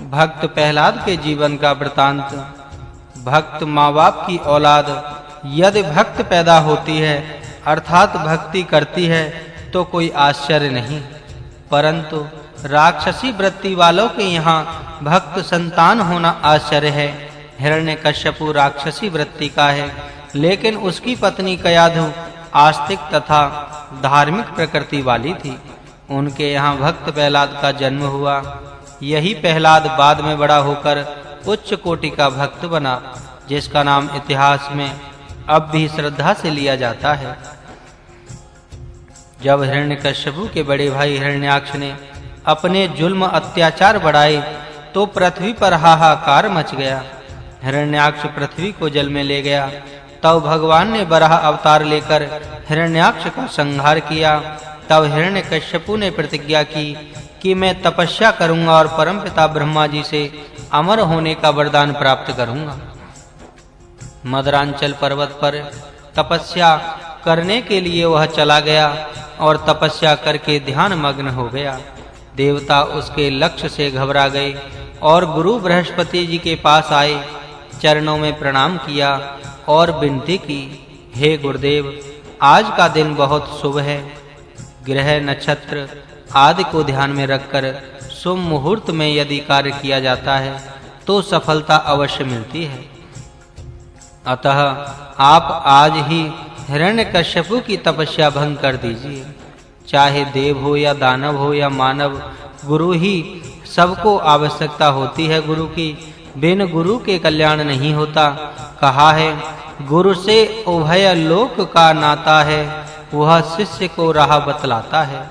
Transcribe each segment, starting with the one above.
भक्त प्रहलाद के जीवन का वृतांत। भक्त माँ-बाप की औलाद यदि भक्त पैदा होती है अर्थात भक्ति करती है तो कोई आश्चर्य नहीं, परंतु राक्षसी वृत्ति वालों के यहाँ भक्त संतान होना आश्चर्य है। हिरण्यकश्यपु राक्षसी वृत्ति का है, लेकिन उसकी पत्नी कयाधु आस्तिक तथा धार्मिक प्रकृति वाली थी। उनके यहाँ भक्त प्रहलाद का जन्म हुआ। यही प्रहलाद बाद में बड़ा होकर उच्च कोटि का भक्त बना, जिसका नाम इतिहास में अब भी श्रद्धा से लिया जाता है। जब हिरण्यकश्यपु के बड़े भाई हिरण्याक्ष ने अपने जुल्म अत्याचार बढ़ाए तो पृथ्वी पर हाहाकार मच गया। हिरण्याक्ष पृथ्वी को जल में ले गया। तब भगवान ने वराह अवतार लेकर हिरण्याक्ष का संहार किया। तब हिरण्यकश्यपु ने प्रतिज्ञा की कि मैं तपस्या करूंगा और परमपिता ब्रह्मा जी से अमर होने का वरदान प्राप्त करूंगा। मदरांचल पर्वत पर तपस्या करने के लिए वह चला गया और तपस्या करके ध्यान मग्न हो गया। देवता उसके लक्ष्य से घबरा गए और गुरु बृहस्पति जी के पास आए, चरणों में प्रणाम किया और विनती की, हे गुरुदेव, आज का दिन बहुत शुभ है। ग्रह नक्षत्र आदि को ध्यान में रखकर शुभ मुहूर्त में यदि कार्य किया जाता है तो सफलता अवश्य मिलती है। अतः आप आज ही हिरण्यकश्यपु की तपस्या भंग कर दीजिए। चाहे देव हो या दानव हो या मानव, गुरु ही सबको आवश्यकता होती है गुरु की। बिन गुरु के कल्याण नहीं होता। कहा है, गुरु से उभय लोक का नाता है, वह शिष्य को राह बतलाता है।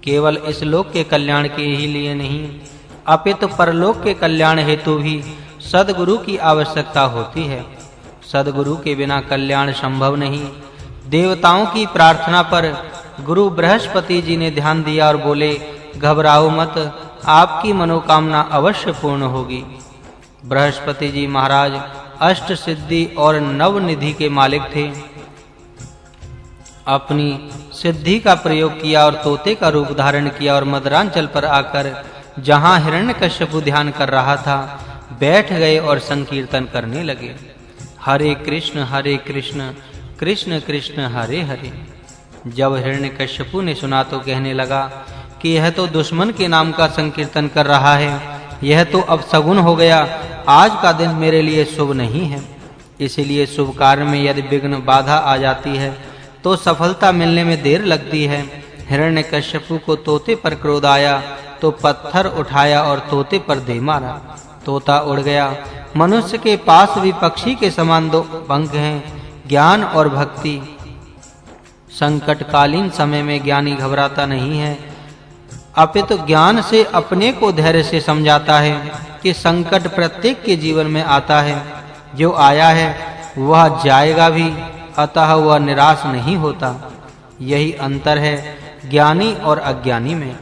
केवल इस लोक के कल्याण के ही लिए नहीं, अपितु परलोक के कल्याण हेतु भी सद्गुरु की आवश्यकता होती है। सद्गुरु के बिना कल्याण संभव नहीं। देवताओं की प्रार्थना पर गुरु बृहस्पति जी ने ध्यान दिया और बोले, घबराओ मत, आपकी मनोकामना अवश्य पूर्ण होगी। बृहस्पति जी महाराज अष्ट सिद्धि और नव निधि के मालिक थे। अपनी सिद्धि का प्रयोग किया और तोते का रूप धारण किया और मदरांचल पर आकर जहां हिरण्यकश्यपु ध्यान कर रहा था बैठ गए और संकीर्तन करने लगे। हरे कृष्ण कृष्ण कृष्ण हरे हरे। जब हिरण्यकश्यपु ने सुना तो कहने लगा कि यह तो दुश्मन के नाम का संकीर्तन कर रहा है, यह तो अब सगुन हो गया। आज का दिन मेरे लिए शुभ नहीं है। इसलिए शुभ कार्य में यदि विघ्न बाधा आ जाती है तो सफलता मिलने में देर लगती है। हिरण्यकश्यपु को तोते पर क्रोध आया तो पत्थर उठाया और तोते पर दे मारा। तोता उड़ गया। मनुष्य के पास भी पक्षी के समान दो पंख हैं, ज्ञान और भक्ति। संकटकालीन समय में ज्ञानी घबराता नहीं है, अपितु ज्ञान से अपने को धैर्य से समझाता है कि संकट प्रत्येक के जीवन में आता है। जो आया है वह जाएगा भी, अतः वह निराश नहीं होता। यही अंतर है ज्ञानी और अज्ञानी में।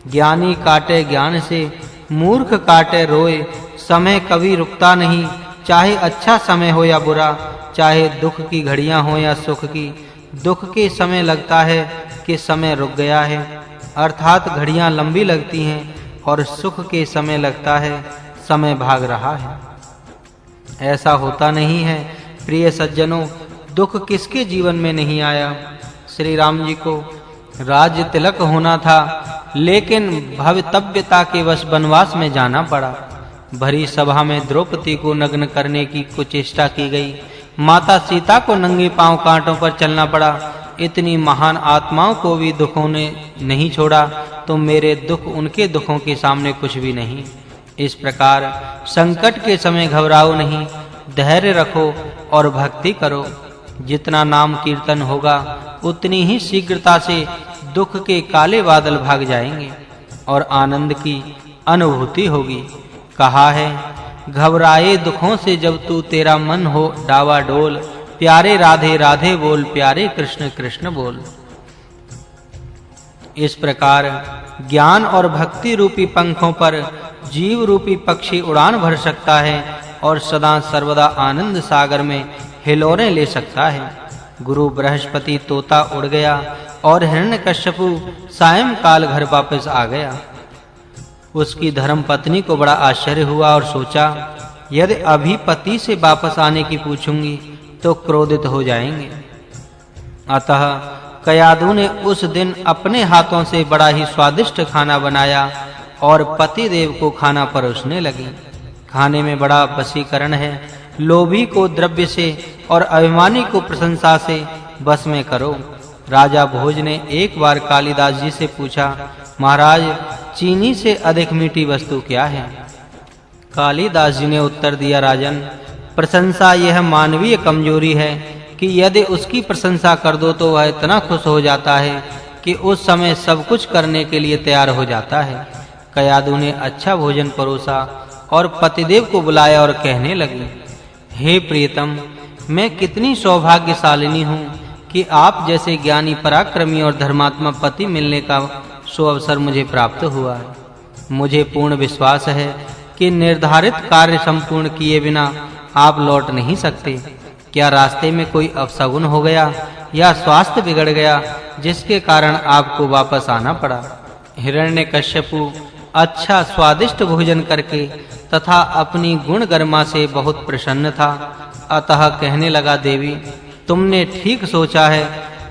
ज्ञानी काटे ज्ञान से, मूर्ख काटे रोए। समय कभी रुकता नहीं, चाहे अच्छा समय हो या बुरा, चाहे दुख की घड़ियां हो या सुख की। दुख के समय लगता है कि समय रुक गया है, अर्थात घड़ियां लंबी लगती हैं, और सुख के समय लगता है समय भाग रहा है। ऐसा होता नहीं है। प्रिय सज्जनों, दुख किसके जीवन में नहीं आया। श्री राम जी को राज्य तिलक होना था, लेकिन भवितव्यता के वश वनवास में जाना पड़ा। भरी सभा में द्रौपदी को नग्न करने की कुचेष्टा की गई। माता सीता को नंगे पांव कांटों पर चलना पड़ा। इतनी महान आत्माओं को भी दुखों ने नहीं छोड़ा, तो मेरे दुख उनके दुखों के सामने कुछ भी नहीं। इस प्रकार संकट के समय घबराओ नहीं, धैर्य रखो और भक्ति करो। जितना नाम कीर्तन होगा उतनी ही शीघ्रता से दुख के काले बादल भाग जाएंगे और आनंद की अनुभूति होगी। कहा है, घबराए दुखों से जब तू तेरा मन हो डावाडोल, प्यारे राधे राधे बोल, प्यारे कृष्ण कृष्ण बोल। इस प्रकार ज्ञान और भक्ति रूपी पंखों पर जीव रूपी पक्षी उड़ान भर सकता है और सदा सर्वदा आनंद सागर में हिलोरें ले सकता है। गुरु बृहस्पति तोता उड़ गया और हिरण्यकश्यपु सायंकाल घर वापस आ गया। उसकी धर्म पत्नी को बड़ा आश्चर्य हुआ और सोचा, यदि अभी पति से वापस आने की पूछूंगी तो क्रोधित हो जाएंगे। अतः कयाधु ने उस दिन अपने हाथों से बड़ा ही स्वादिष्ट खाना बनाया और पति देव को खाना परोसने लगी। खाने में बड़ा वशीकरण है। लोभी को द्रव्य से और अभिमानी को प्रशंसा से बस में करो। राजा भोज ने एक बार कालिदास जी से पूछा, महाराज, चीनी से अधिक मीठी वस्तु क्या है? कालिदास जी ने उत्तर दिया, राजन, प्रशंसा यह मानवीय कमजोरी है कि यदि उसकी प्रशंसा कर दो तो वह इतना खुश हो जाता है कि उस समय सब कुछ करने के लिए तैयार हो जाता है। कयाधु ने अच्छा भोजन परोसा और पतिदेव को बुलाया और कहने लगी, हे प्रियतम, मैं कितनी सौभाग्यशालिनी हूँ कि आप जैसे ज्ञानी, पराक्रमी और धर्मात्मा पति मिलने का सुअवसर मुझे प्राप्त हुआ है। मुझे पूर्ण विश्वास है कि निर्धारित कार्य संपूर्ण किए बिना आप लौट नहीं सकते। क्या रास्ते में कोई अपशगुन हो गया या स्वास्थ्य बिगड़ गया जिसके कारण आपको वापस आना पड़ा? हिरण्यकश्यपु अच्छा स्वादिष्ट भोजन करके तथा अपनी गुण गरिमा से बहुत प्रसन्न था। अतः कहने लगा, देवी, तुमने ठीक सोचा है।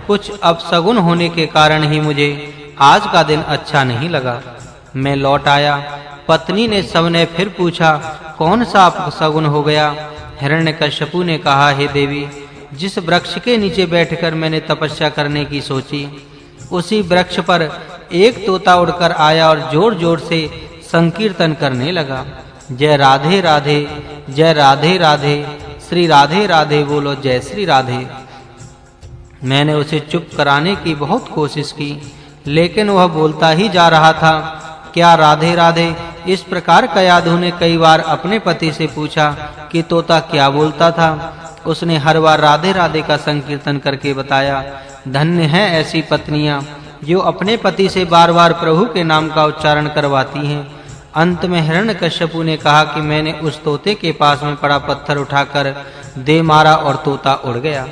कुछ अपशगुन होने के कारण ही मुझे आज का दिन अच्छा नहीं लगा। मैं लौट आया। पत्नी ने सबने फिर पूछा, कौन सा अपशगुन हो गया? हिरण्यकश्यपु ने कहा, हे देवी, जिस वृक्ष के नीचे बैठकर मैंने तपस्या करने की सोची, उसी वृक्ष पर एक तोता उड़कर आया और जोर-जोर से संकीर्तन करने लगा, जय राधे राधे, जय राधे राधे, श्री राधे राधे बोलो, जय श्री राधे। मैंने उसे चुप कराने की बहुत कोशिश की, लेकिन वह बोलता ही जा रहा था। क्या राधे राधे? इस प्रकार कयाधु ने कई बार अपने पति से पूछा कि तोता क्या बोलता था। उसने हर बार राधे राधे का संकीर्तन करके बताया। धन्य है ऐसी पत्नियां जो अपने पति से बार-बार प्रभु के नाम का उच्चारण करवाती हैं। अंत में हिरण्यकश्यपु ने कहा कि मैंने उस तोते के पास में पड़ा पत्थर उठाकर दे मारा और तोता उड़ गया।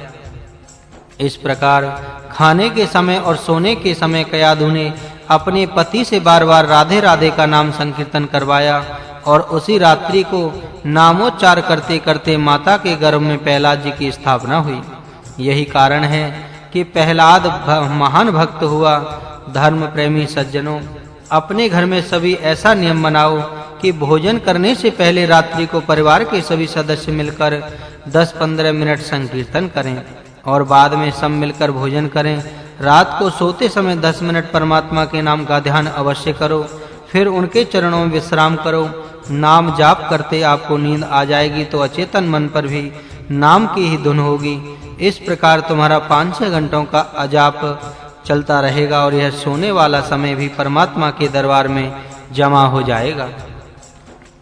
इस प्रकार खाने के समय और सोने के समय कयाधु ने अपने पति से बार-बार राधे राधे का नाम संकीर्तन करवाया और उसी रात्रि को नामोच्चार करते-करते माता के गर्भ में प्रहलाद जी की स्थापना हुई। यही कारण है कि प्रहलाद महान भक्त हुआ। धर्म प्रेमी सज्जनों, अपने घर में सभी ऐसा नियम बनाओ कि भोजन करने से पहले रात्रि को परिवार के सभी सदस्य मिलकर 10-15 मिनट संकीर्तन करें और बाद में सब मिलकर भोजन करें। रात को सोते समय 10 मिनट परमात्मा के नाम का ध्यान अवश्य करो, फिर उनके चरणों में विश्राम करो। नाम जाप करते आपको नींद आ जाएगी तो अचेतन मन पर भी नाम की ही धुन होगी। इस प्रकार तुम्हारा 5-6 घंटों का अजाप चलता रहेगा और यह सोने वाला समय भी परमात्मा के दरबार में जमा हो जाएगा।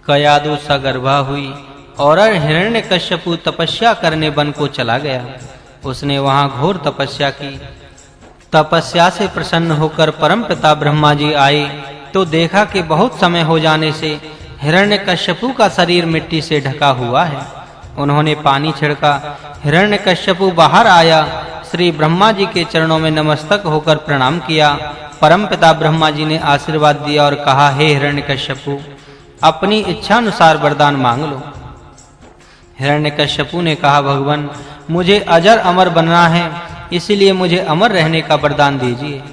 कयाधु सगर्भा हुई और हिरण्यकश्यपु तपस्या करने वन को चला गया। उसने वहां घोर तपस्या की। तपस्या से प्रसन्न होकर परमपिता ब्रह्मा जी आए तो देखा कि बहुत समय हो जाने से हिरण्यकश्यपु का शरीर मिट्टी से ढका हुआ है। उन्होंने पानी छिड़का। हिरण्यकश्यपु बाहर आया, श्री ब्रह्मा जी के चरणों में नमस्तक होकर प्रणाम किया। परमपिता ब्रह्मा जी ने आशीर्वाद दिया और कहा, हे हिरण्यकश्यपु, अपनी इच्छा अनुसार वरदान मांग लो। हिरण्यकश्यपु ने कहा, भगवान, मुझे अजर अमर बनना है, इसलिए मुझे अमर रहने का वरदान दीजिए।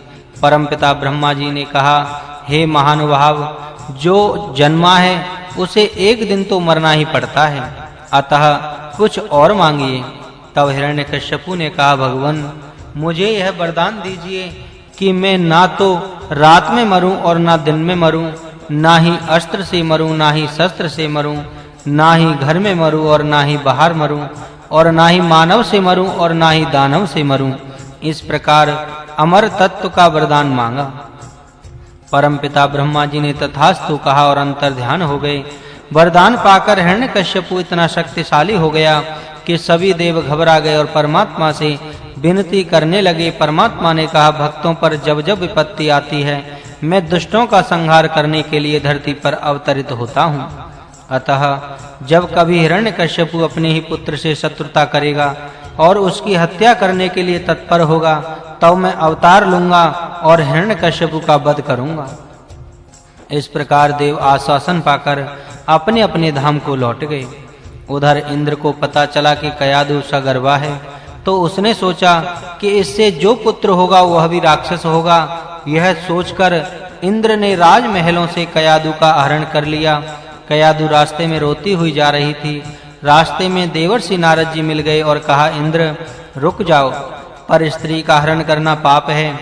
परमपिता ब्रह्मा जी ने कहा, हे महानुभाव, जो जन्मा है उसे एक दिन तो मरना ही पड़ता है, अतः कुछ और मांगिए। तब हिरण्यकश्यपु ने कहा, भगवान, मुझे यह वरदान दीजिए कि मैं ना तो रात में मरूं और ना दिन में मरूं, ना ही अस्त्र से मरूं, ना ही शस्त्र से मरूं, ना ही घर में मरूं और ना ही बाहर मरूं, और ना ही मानव से मरूं और ना ही दानव से मरूं। इस प्रकार अमर तत्व का वरदान मांगा। परमपिता ब्रह्मा जी ने तथास्तु कहा और अंतर ध्यान हो गए। वरदान पाकर हिरण्यकश्यपु इतना शक्तिशाली हो गया कि सभी देव घबरा गए और परमात्मा से विनती करने लगे। परमात्मा ने कहा, भक्तों पर जब जब विपत्ति आती है मैं दुष्टों का संहार करने के लिए धरती पर अवतरित होता हूँ। अतः जब कभी हिरण्यकश्यपु अपने ही पुत्र से शत्रुता करेगा और उसकी हत्या करने के लिए तत्पर होगा, तब मैं अवतार लूंगा और हिरण्यकश्यपु का वध करूंगा। इस प्रकार देव आश्वासन पाकर अपने अपने धाम को लौट गए। उधर इंद्र को पता चला कि कयाधु सगर्भा है, तो उसने सोचा कि इससे जो पुत्र होगा वह भी राक्षस होगा। यह सोचकर इंद्र ने राजमहलों से कयाधु का हरण कर लिया। कयाधु रास्ते में रोती हुई जा रही थी। रास्ते में देवर्षि नारद जी मिल गए और कहा, इंद्र रुक जाओ, पर स्त्री का हरण करना पाप है।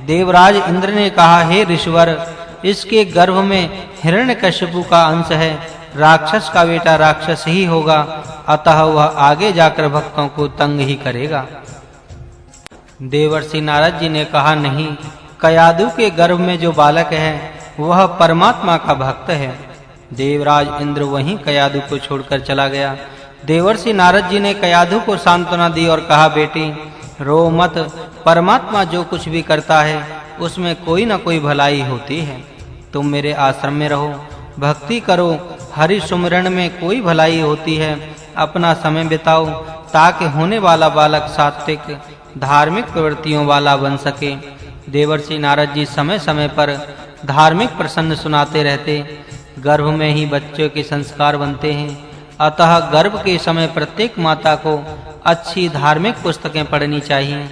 देवराज इंद्र ने कहा, हे ऋषवर, इसके गर्भ में हिरण्यकश्यपु का अंश है। राक्षस का बेटा राक्षस ही होगा, अतः वह आगे जाकर भक्तों को तंग ही करेगा। देवर्षि नारद जी ने कहा, नहीं, कयाधु के गर्भ में जो बालक है वह परमात्मा का भक्त है। देवराज इंद्र वहीं कयाधु को छोड़कर चला गया। देवर्षि नारद जी ने कयाधु को सांत्वना दी और कहा, बेटी रो मत, परमात्मा जो कुछ भी करता है उसमें कोई न कोई भलाई होती है। तुम मेरे आश्रम में रहो, भक्ति करो, हरि सुमिरन में कोई भलाई होती है। अपना समय बिताओ ताकि होने वाला बालक सात्विक धार्मिक प्रवृत्तियों वाला बन सके। देवर्षि नारद जी समय समय पर धार्मिक प्रसंग सुनाते रहते। गर्भ में ही बच्चों के संस्कार बनते हैं, अतः गर्भ के समय प्रत्येक माता को अच्छी धार्मिक पुस्तकें पढ़नी चाहिए,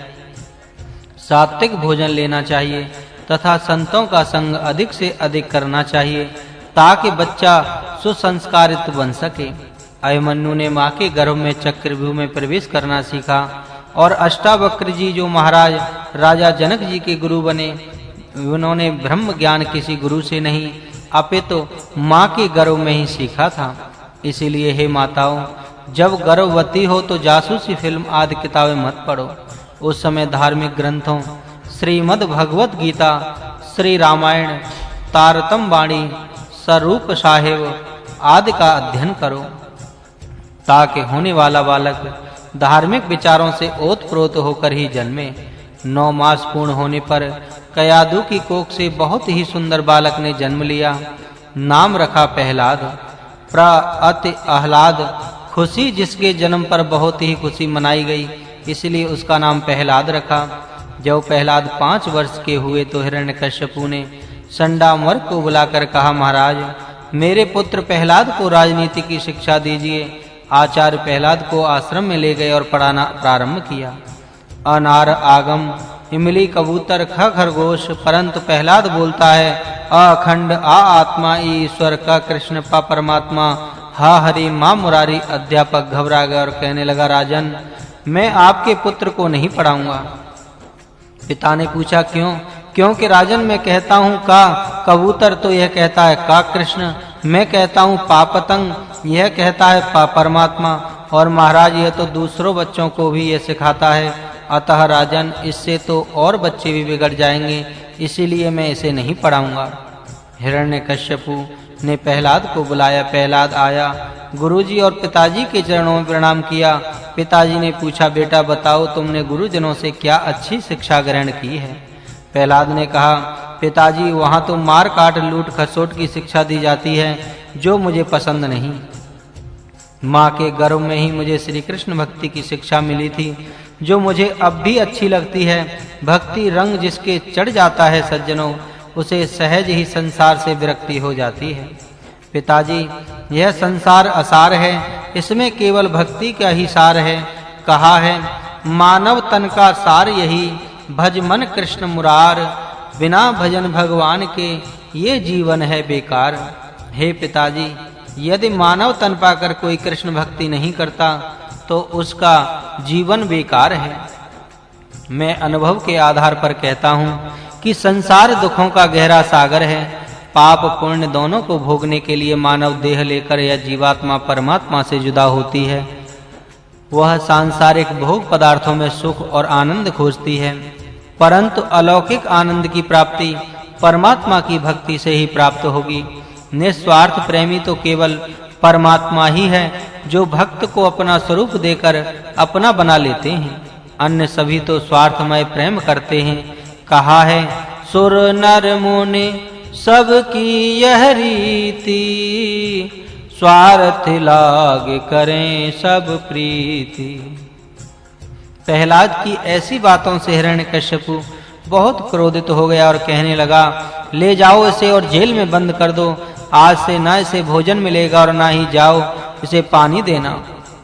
सात्विक भोजन लेना चाहिए तथा संतों का संग अधिक से अधिक करना चाहिए ताकि बच्चा सुसंस्कारित बन सके। अभिमन्यु ने मां के गर्भ में चक्रव्यूह में प्रवेश करना सीखा और अष्टावक्र जी जो महाराज राजा जनक जी के गुरु बने, उन्होंने ब्रह्म ज्ञान किसी गुरु से नहीं अपितु मां के गर्भ में ही सीखा था। इसीलिए हे माताओं, जब गर्भवती हो तो जासूसी फिल्म आदि किताबें मत पढ़ो। उस समय धार्मिक ग्रंथों श्रीमद् भगवत गीता, श्री रामायण, तारतम वाणी, स्वरूप साहिब आदि का अध्ययन करो ताकि होने वाला बालक धार्मिक विचारों से ओतप्रोत होकर ही जन्मे। 9 मास पूर्ण होने पर कयाधु की कोख से बहुत ही सुंदर बालक ने जन्म लिया। नाम रखा प्रहलाद। अति आह्लाद, खुशी जिसके जन्म पर बहुत ही खुशी मनाई गई, इसलिए उसका नाम प्रहलाद रखा। जब प्रहलाद 5 वर्ष के हुए तो हिरण्यकश्यपु ने संडामर को बुलाकर कहा, महाराज मेरे पुत्र प्रहलाद को राजनीति की शिक्षा दीजिए। आचार्य प्रहलाद को आश्रम में ले गए और पढ़ाना प्रारंभ किया। अनार आगम, इमली कबूतर, ख खरगोश, परंतु प्रहलाद बोलता है अखंड आ आत्मा ईश्वर का कृष्ण पा परमात्मा हा हरि मां मुरारी। अध्यापक घबरा गया और कहने लगा, राजन मैं आपके पुत्र को नहीं पढ़ाऊंगा। पिता ने पूछा, क्यों? क्योंकि राजन मैं कहता हूँ का कबूतर तो यह कहता है का कृष्ण, मैं कहता हूँ पतंग यह कहता है परमात्मा, और महाराज यह तो दूसरों बच्चों को भी यह सिखाता है। अतः राजन इससे तो और बच्चे भी बिगड़ जाएंगे, इसीलिए मैं इसे नहीं पढ़ाऊंगा। हिरण्यकश्यपु ने प्रहलाद को बुलाया। प्रहलाद आया, गुरुजी और पिताजी के चरणों में प्रणाम किया। पिताजी ने पूछा, बेटा बताओ तुमने गुरुजनों से क्या अच्छी शिक्षा ग्रहण की है? प्रहलाद ने कहा, पिताजी वहां तो मार काट लूट खसोट की शिक्षा दी जाती है जो मुझे पसंद नहीं। माँ के गर्भ में ही मुझे श्री कृष्ण भक्ति की शिक्षा मिली थी जो मुझे अब भी अच्छी लगती है। भक्ति रंग जिसके चढ़ जाता है सज्जनों, उसे सहज ही संसार से विरक्ति हो जाती है। पिताजी यह संसार असार है, इसमें केवल भक्ति का ही सार है। कहा है मानव तन का सार यही, भज मन कृष्ण मुरार, बिना भजन भगवान के ये जीवन है बेकार। हे पिताजी, यदि मानव तन पाकर कोई कृष्ण भक्ति नहीं करता तो उसका जीवन बेकार है। मैं अनुभव के आधार पर कहता हूँ कि संसार दुखों का गहरा सागर है। पाप पुण्य दोनों को भोगने के लिए मानव देह लेकर यह जीवात्मा परमात्मा से जुदा होती है। वह सांसारिक भोग पदार्थों में सुख और आनंद खोजती है, परंतु अलौकिक आनंद की प्राप्ति परमात्मा की भक्ति से ही प्राप्त होगी। निस्वार्थ प्रेमी तो केवल परमात्मा ही है जो भक्त को अपना स्वरूप देकर अपना बना लेते हैं। अन्य सभी तो स्वार्थमय प्रेम करते हैं। कहा है सुर नर मुनि सबकी यह रीति, स्वार्थ लाग करें सब प्रीति। प्रहलाद की ऐसी बातों से हिरण्यकश्यपु बहुत क्रोधित हो गया और कहने लगा, ले जाओ इसे और जेल में बंद कर दो। आज से ना इसे भोजन मिलेगा और ना ही जाओ इसे पानी देना।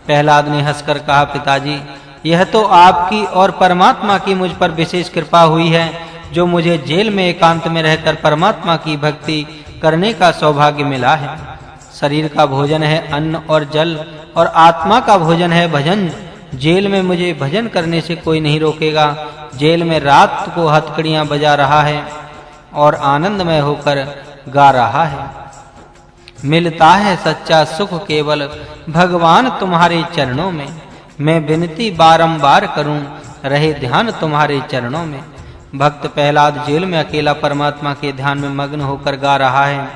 प्रहलाद ने हंसकर कहा, पिताजी, यह तो आपकी और परमात्मा की मुझ पर विशेष कृपा हुई है, जो मुझे जेल में एकांत में रहकर परमात्मा की भक्ति करने का सौभाग्य मिला है। शरीर का भोजन है अन्न और जल, और आत्मा का भोजन है भजन। जेल में मुझे भजन करने से कोई नहीं रोकेगा। जेल में रात को हथकड़ियां बजा रहा है और आनंदमय होकर गा रहा है। मिलता है सच्चा सुख केवल भगवान तुम्हारे चरणों में। मैं विनती बारंबार करूं, रहे ध्यान तुम्हारे चरणों में। भक्त प्रहलाद जेल में अकेला परमात्मा के ध्यान में मग्न होकर गा रहा है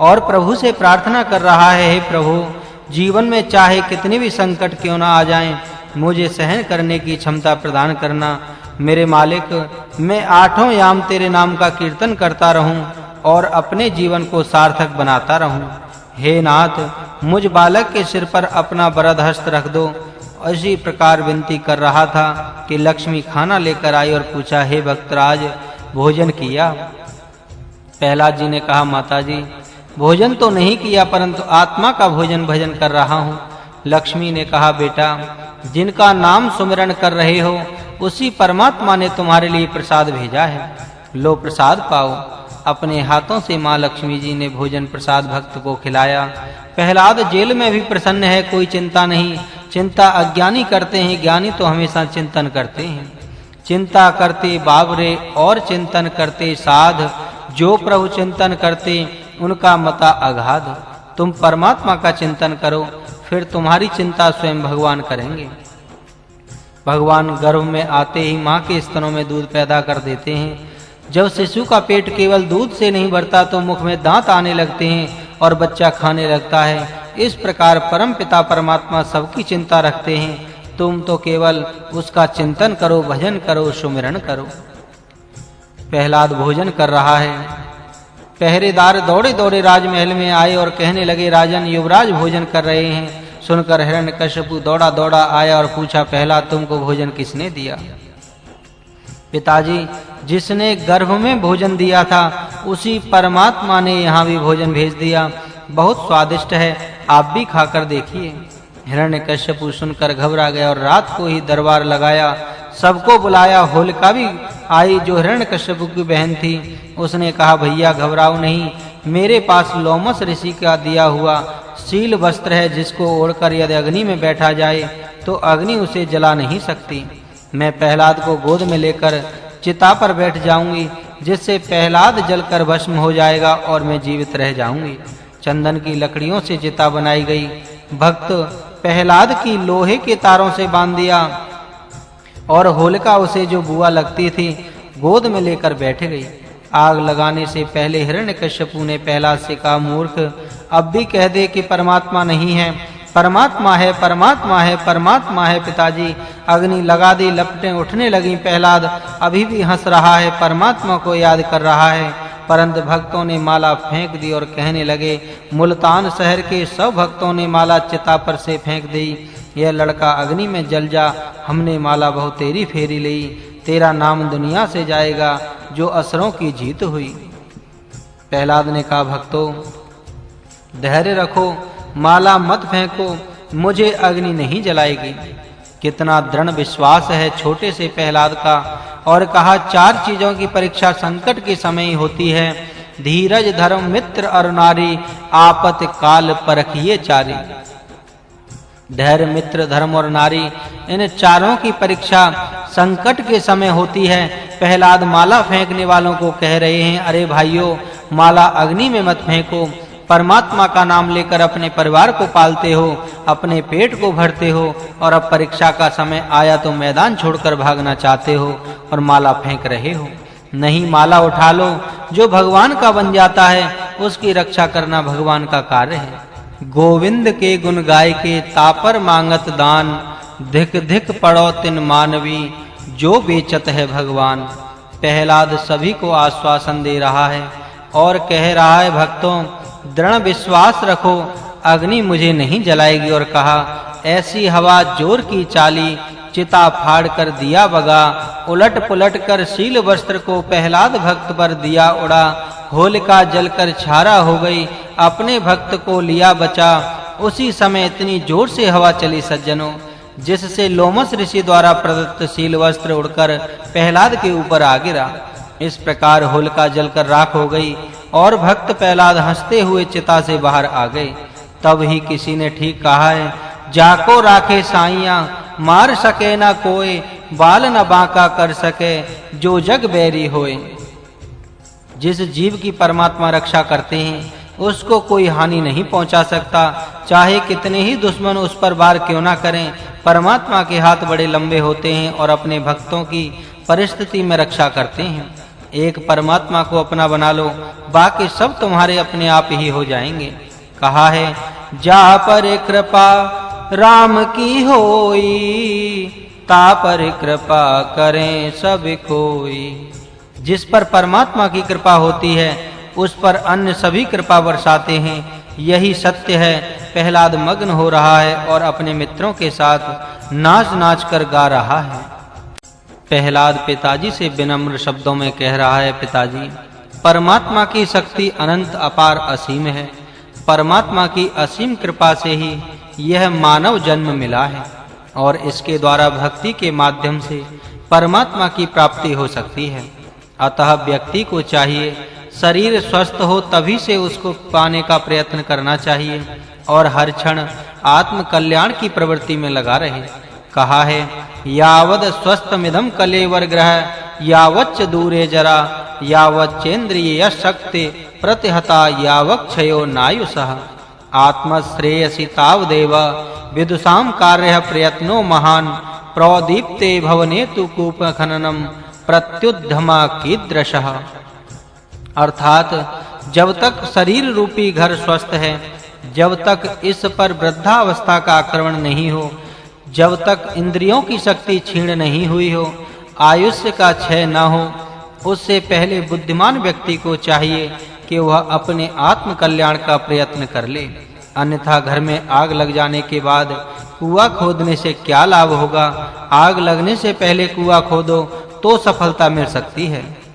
और प्रभु से प्रार्थना कर रहा है, हे प्रभु, जीवन में चाहे कितने भी संकट क्यों ना आ जाएं, मुझे सहन करने की क्षमता प्रदान करना। मेरे मालिक, मैं आठों याम तेरे नाम का कीर्तन करता रहूं और अपने जीवन को सार्थक बनाता रहूं। हे नाथ, मुझ बालक के सिर पर अपना वरद हस्त रख दो। इसी प्रकार विनती कर रहा था कि लक्ष्मी खाना लेकर आई और पूछा, हे भक्तराज, भोजन किया? प्रहलाद जी ने कहा, माताजी, भोजन तो नहीं किया, परंतु आत्मा का भोजन भजन कर रहा हूँ। लक्ष्मी ने कहा, बेटा, जिनका नाम सुमिरन कर रहे हो उसी परमात्मा ने तुम्हारे लिए प्रसाद भेजा है। लो प्रसाद पाओ। अपने हाथों से माँ लक्ष्मी जी ने भोजन प्रसाद भक्त को खिलाया। प्रहलाद जेल में भी प्रसन्न है, कोई चिंता नहीं। चिंता अज्ञानी करते हैं, ज्ञानी तो हमेशा चिंतन करते हैं। चिंता करते बाबरे और चिंतन करते साध, जो प्रभु चिंतन करते उनका मता अगाध। तुम परमात्मा का चिंतन करो, फिर तुम्हारी चिंता स्वयं भगवान करेंगे। भगवान गर्भ में आते ही माँ के स्तनों में दूध पैदा कर देते हैं। जब शिशु का पेट केवल दूध से नहीं भरता तो मुख में दांत आने लगते हैं और बच्चा खाने लगता है। इस प्रकार परम पिता परमात्मा सबकी चिंता रखते हैं। तुम तो केवल उसका चिंतन करो, भजन करो, सुमिरन करो। प्रहलाद भोजन कर रहा है। पहरेदार दौड़े दौड़े राजमहल में आए और कहने लगे, राजन, युवराज भोजन कर रहे हैं। सुनकर हिरण्यकश्यपु दौड़ा दौड़ा आया और पूछा, प्रहलाद, तुमको भोजन किसने दिया? पिताजी, जिसने गर्भ में भोजन दिया था उसी परमात्मा ने यहाँ भी भोजन भेज दिया। बहुत स्वादिष्ट है, आप भी खाकर देखिए। हिरण्यकश्यपु सुनकर घबरा गया और रात को ही दरबार लगाया, सबको बुलाया। होलिका भी आई, जो हिरण्यकश्यपु की बहन थी। उसने कहा, भैया घबराओ नहीं, मेरे पास लोमस ऋषि का दिया हुआ शील वस्त्र है, जिसको ओढ़कर यदि अग्नि में बैठा जाए तो अग्नि उसे जला नहीं सकती। मैं प्रहलाद को गोद में लेकर चिता पर बैठ जाऊंगी, जिससे प्रहलाद जलकर भस्म हो जाएगा और मैं जीवित रह जाऊंगी। चंदन की लकड़ियों से चिता बनाई गई। भक्त प्रहलाद की लोहे के तारों से बांध दिया और होलिका उसे जो बुआ लगती थी गोद में लेकर बैठ गई। आग लगाने से पहले हिरण्यकश्यपु ने प्रहलाद से कहा, मूर्ख, अब भी कह दे कि परमात्मा नहीं है। परमात्मा है, परमात्मा है, परमात्मा है। पिताजी, अग्नि लगा दी, लपटें उठने लगी। प्रहलाद अभी भी हंस रहा है, परमात्मा को याद कर रहा है। परंतु भक्तों ने माला फेंक दी और कहने लगे, मुल्तान शहर के सब भक्तों ने माला चिता पर से फेंक दी। यह लड़का अग्नि में जल जा, हमने माला बहुत तेरी फेरी ली। तेरा नाम दुनिया से जाएगा, जो असुरों की जीत हुई। प्रहलाद ने कहा, भक्तों, धैर्य रखो, माला मत फेंको, मुझे अग्नि नहीं जलाएगी। कितना दृढ़ विश्वास है छोटे से प्रहलाद का। और कहा, 4 चीजों की परीक्षा संकट के समय ही होती है, धीरज, धर्म, मित्र और नारी, आपत काल परखिए चारी। धैर्य, मित्र, धर्म और नारी, इन चारों की परीक्षा संकट के समय होती है। प्रहलाद माला फेंकने वालों को कह रहे हैं, अरे भाइयों, माला अग्नि में मत फेंको। परमात्मा का नाम लेकर अपने परिवार को पालते हो, अपने पेट को भरते हो, और अब परीक्षा का समय आया तो मैदान छोड़कर भागना चाहते हो और माला फेंक रहे हो। नहीं, माला उठा लो। जो भगवान का बन जाता है उसकी रक्षा करना भगवान का कार्य है। गोविंद के गुण गाय के तापर मांगत दान, धिक धिक पड़ो तिन मानवी, जो बेचत है भगवान। प्रहलाद सभी को आश्वासन दे रहा है और कह रहा है, भक्तों, दृढ़ विश्वास रखो, अग्नि मुझे नहीं जलाएगी। और कहा, ऐसी हवा जोर की चाली, चिता फाड़कर दिया बगा, उलट-पुलट कर शील वस्त्र को प्रहलाद भक्त पर दिया उड़ा, होलिका जलकर छारा हो गई, अपने भक्त को लिया बचा। उसी समय इतनी जोर से हवा चली सज्जनों, जिससे लोमस ऋषि द्वारा प्रदत्त शील वस्त्र उड़कर प्रहलाद के ऊपर आ गिरा। इस प्रकार होलिका जलकर राख हो गई और भक्त प्रहलाद हंसते हुए चिता से बाहर आ गए। तब ही किसी ने ठीक कहा है, जाको राखे साइया, मार सके ना कोई, बाल न बांका कर सके, जो जग बैरी होए। जिस जीव की परमात्मा रक्षा करते हैं उसको कोई हानि नहीं पहुंचा सकता, चाहे कितने ही दुश्मन उस पर वार क्यों ना करें। परमात्मा के हाथ बड़े लंबे होते हैं और अपने भक्तों की परिस्थिति में रक्षा करते हैं। एक परमात्मा को अपना बना लो, बाकी सब तुम्हारे अपने आप ही हो जाएंगे। कहा है, जा पर कृपा राम की होई, ता पर कृपा करें सब कोई। जिस पर परमात्मा की कृपा होती है उस पर अन्य सभी कृपा बरसाते हैं। यही सत्य है। प्रहलाद मग्न हो रहा है और अपने मित्रों के साथ नाच-नाच कर गा रहा है। प्रहलाद पिताजी से विनम्र शब्दों में कह रहा है, पिताजी, परमात्मा की शक्ति अनंत अपार असीम है। परमात्मा की असीम कृपा से ही यह मानव जन्म मिला है और इसके द्वारा भक्ति के माध्यम से परमात्मा की प्राप्ति हो सकती है। अतः व्यक्ति को चाहिए शरीर स्वस्थ हो तभी से उसको पाने का प्रयत्न करना चाहिए और हर क्षण आत्म कल्याण की प्रवृत्ति में लगा रहे। कहा है, यावद स्वस्थमिदं कलेवर ग्रह, यावच्च दूरे जरा, यावच्चेन्द्रिय शक्ति प्रतिहता, यावक्षयो नायुषः। आत्मश्रेयसि तावदेव विदुषां कार्यः प्रयत्नो महान्, प्रोदीप्ते भवनेतु कूप खननम प्रत्युद्यमा कीदृशः। अर्थात जब तक शरीर रूपी घर स्वस्थ है, जब तक इस पर वृद्धावस्था का आक्रमण नहीं हो, जब तक इंद्रियों की शक्ति क्षीण नहीं हुई हो, आयुष्य का क्षय न हो, उससे पहले बुद्धिमान व्यक्ति को चाहिए कि वह अपने आत्म कल्याण का प्रयत्न कर ले। अन्यथा घर में आग लग जाने के बाद कुआं खोदने से क्या लाभ होगा? आग लगने से पहले कुआं खोदो तो सफलता मिल सकती है।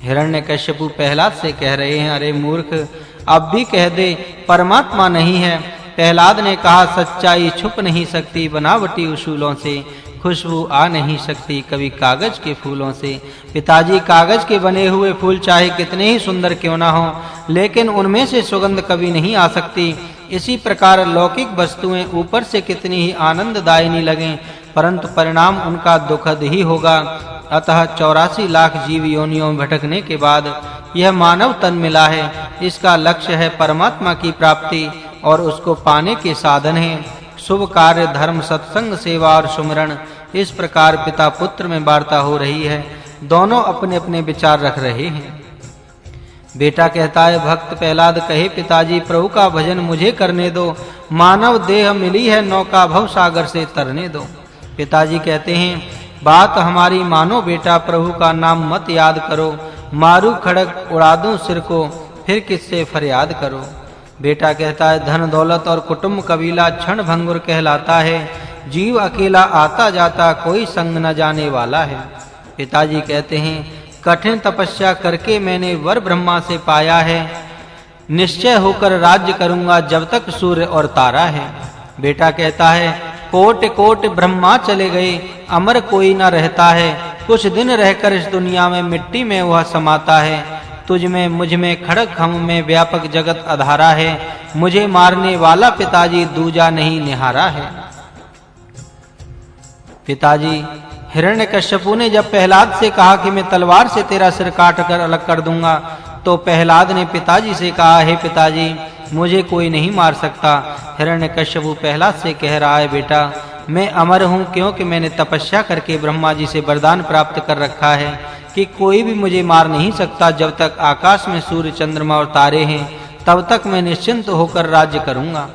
हिरण्यकश्यपु प्रहलाद से कह रहे हैं, अरे मूर्ख, अब भी कह दे परमात्मा नहीं है। प्रहलाद ने कहा, सच्चाई छुप नहीं सकती बनावटी उसूलों से, खुशबू आ नहीं सकती कभी कागज के फूलों से। पिताजी, कागज के बने हुए फूल चाहे कितने ही सुंदर क्यों ना हो, लेकिन उनमें से सुगंध कभी नहीं आ सकती। इसी प्रकार लौकिक वस्तुएं ऊपर से कितनी ही आनंददायिनी लगें, परंतु परिणाम उनका दुखद ही होगा। अतः 84 लाख जीव योनियों में भटकने के बाद यह मानव तन मिला है। इसका लक्ष्य है परमात्मा की प्राप्ति और उसको पाने के साधन हैं शुभ कार्य, धर्म, सत्संग, सेवा और सुमिरन। इस प्रकार पिता पुत्र में वार्ता हो रही है। दोनों अपने अपने विचार रख रहे हैं। बेटा कहता है, भक्त प्रहलाद कहे, पिताजी प्रभु का भजन मुझे करने दो, मानव देह मिली है नौका भव सागर से तरने दो। पिताजी कहते हैं, बात हमारी मानो बेटा, प्रभु का नाम मत याद करो, मारू खड़ग उड़ा दूं सिर को, फिर किससे फरियाद करो। बेटा कहता है, धन दौलत और कुटुंब कबीला क्षण भंगुर कहलाता है, जीव अकेला आता जाता कोई संग न जाने वाला है। पिताजी कहते हैं, कठिन तपस्या करके मैंने वर ब्रह्मा से पाया है, निश्चय होकर राज्य करूंगा जब तक सूर्य और तारा है। बेटा कहता है, कोट कोट ब्रह्मा चले गए, अमर कोई न रहता है, कुछ दिन रहकर इस दुनिया में मिट्टी में वह समाता है। तुझ में मुझ में खड़ग हम में व्यापक जगत अधारा है, मुझे मारने वाला पिताजी दूजा नहीं निहारा है। पिताजी, हिरण्यकश्यपु ने जब प्रहलाद से कहा कि मैं तलवार से तेरा सिर काट कर अलग कर दूंगा, तो प्रहलाद ने पिताजी से कहा, हे पिताजी, मुझे कोई नहीं मार सकता। हिरण्यकश्यपु प्रहलाद से कह रहा है, बेटा मैं अमर हूँ, क्योंकि मैंने तपस्या करके ब्रह्मा जी से वरदान प्राप्त कर रखा है कि कोई भी मुझे मार नहीं सकता। जब तक आकाश में सूर्य, चंद्रमा और तारे हैं, तब तक मैं निश्चिंत होकर राज्य करूंगा।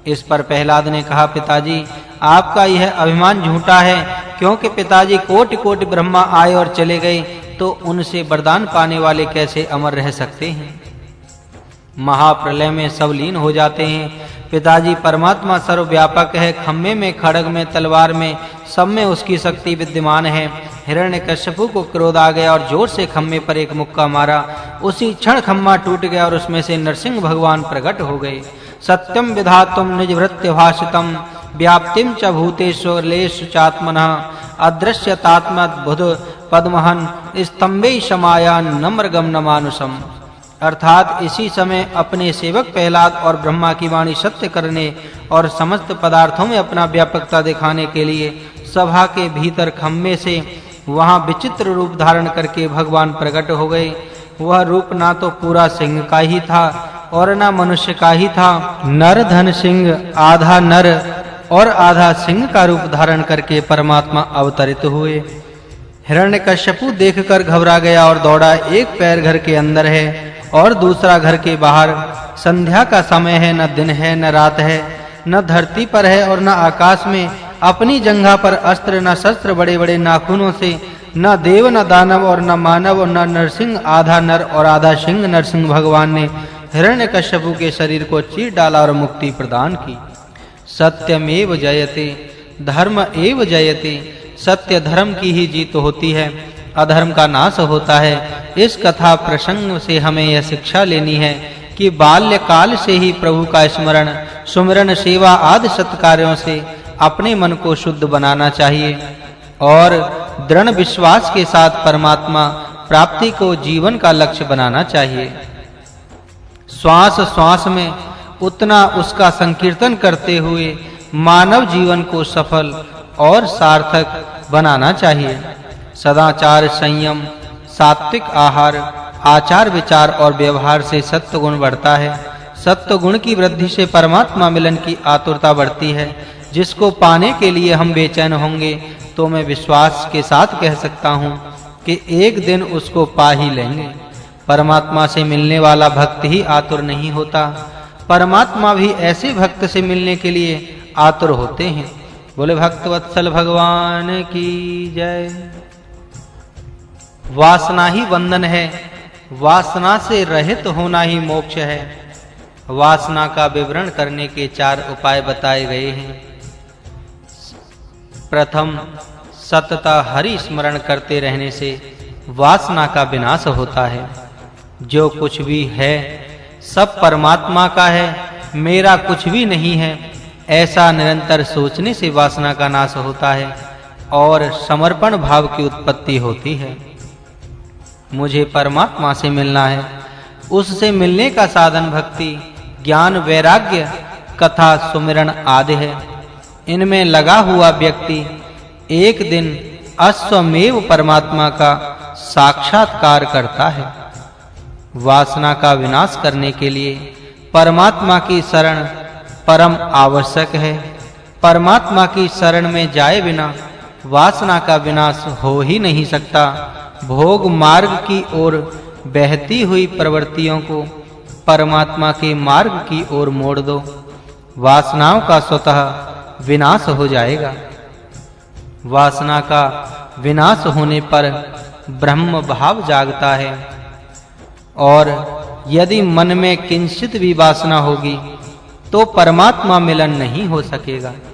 इस पर प्रहलाद ने कहा, पिताजी आपका यह अभिमान झूठा है, क्योंकि पिताजी कोटि-कोटि ब्रह्मा आए और चले गए, तो उनसे वरदान पाने वाले कैसे अमर रह सकते हैं। महाप्रलय में सब लीन हो जाते हैं। पिताजी परमात्मा सर्वव्यापक है, खम्भे में, खड्ग में, तलवार में, सब में उसकी शक्ति विद्यमान है। हिरण्यकश्यपु को क्रोध आ गया और जोर से खम्भे पर एक मुक्का मारा। उसी क्षण खम्भा टूट गया और उसमें से नरसिंह भगवान प्रकट हो गए। सत्यम विधातुम निजभृत्य भाषितम व्याप्तिम च भूतेषु लेषु चात्मनः अदृश्यतात्मद्भुत पद्महन स्तंभे समाया नम्रगम नमानुषम। अर्थात इसी समय अपने सेवक प्रहलाद और ब्रह्मा की वाणी सत्य करने और समस्त पदार्थों में अपना व्यापकता दिखाने के लिए सभा के भीतर खम्भे से वहां विचित्र रूप धारण करके भगवान प्रकट हो गए। वह रूप ना तो पूरा सिंह का ही था और ना मनुष्य का ही था। नर धन सिंह, आधा नर और आधा सिंह का रूप धारण करके परमात्मा अवतरित हुए। हिरण्यकश्यपु देखकर घबरा गया और दौड़ा। एक पैर घर के अंदर है और दूसरा घर के बाहर। संध्या का समय है, न दिन है न रात है, न धरती पर है और न आकाश में। अपनी जंघा पर अस्त्र न शस्त्र, बड़े-बड़े नाखूनों से न देव न दानव और न मानव और न नरसिंह, आधा नर और आधा सिंह नरसिंह भगवान ने हिरण्यकश्यपु के शरीर को चीर डाला और मुक्ति प्रदान की। सत्यमेव जयते धर्म एव जयते। सत्य धर्म की ही जीत होती है, अधर्म का नाश होता है। इस कथा प्रसंग से हमें यह शिक्षा लेनी है कि बाल्यकाल से ही प्रभु का स्मरण, सुमिरन, सेवा आदि सत्कार्यों से अपने मन को शुद्ध बनाना चाहिए और दृढ़ विश्वास के साथ परमात्मा प्राप्ति को जीवन का लक्ष्य बनाना चाहिए। श्वास श्वास में उतना उसका संकीर्तन करते हुए मानव जीवन को सफल और सार्थक बनाना चाहिए। सदाचार, संयम, सात्विक आहार, आचार विचार और व्यवहार से सत्व गुण बढ़ता है। सत्व गुण की वृद्धि से परमात्मा मिलन की आतुरता बढ़ती है, जिसको पाने के लिए हम बेचैन होंगे। तो मैं विश्वास के साथ कह सकता हूँ कि एक दिन उसको पा ही लेंगे। परमात्मा से मिलने वाला भक्त ही आतुर नहीं होता, परमात्मा भी ऐसे भक्त से मिलने के लिए आतुर होते हैं। बोले भक्तवत्सल भगवान की जय। वासना ही बंधन है, वासना से रहित होना ही मोक्ष है। वासना का विवरण करने के 4 उपाय बताए गए हैं। प्रथम, सतत हरि स्मरण करते रहने से वासना का विनाश होता है। जो कुछ भी है सब परमात्मा का है, मेरा कुछ भी नहीं है, ऐसा निरंतर सोचने से वासना का नाश होता है और समर्पण भाव की उत्पत्ति होती है। मुझे परमात्मा से मिलना है, उससे मिलने का साधन भक्ति, ज्ञान, वैराग्य, कथा, सुमिरन आदि है। इनमें लगा हुआ व्यक्ति एक दिन अश्वमेव परमात्मा का साक्षात्कार करता है। वासना का विनाश करने के लिए परमात्मा की शरण परम आवश्यक है। परमात्मा की शरण में जाए बिना वासना का विनाश हो ही नहीं सकता। भोग मार्ग की ओर बहती हुई प्रवृत्तियों को परमात्मा के मार्ग की ओर मोड़ दो, वासनाओं का स्वतः विनाश हो जाएगा। वासना का विनाश होने पर ब्रह्म भाव जागता है और यदि मन में किंचित भी वासना होगी तो परमात्मा मिलन नहीं हो सकेगा।